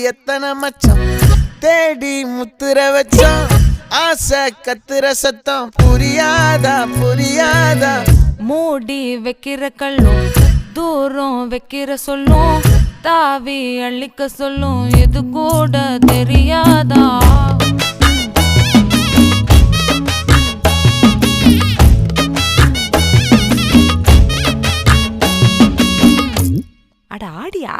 எத்தனை மச்சம் தேடி முத்துற வச்சோம் ஆசை கத்துற சத்தம் புரியாதா புரியாதா மூடி வைக்கிற கல்லும் தூரம் வைக்கிற சொல்லும் தாவி அள்ளிக்க சொல்லும் இது கூட தெரியாதா அட ஆடியா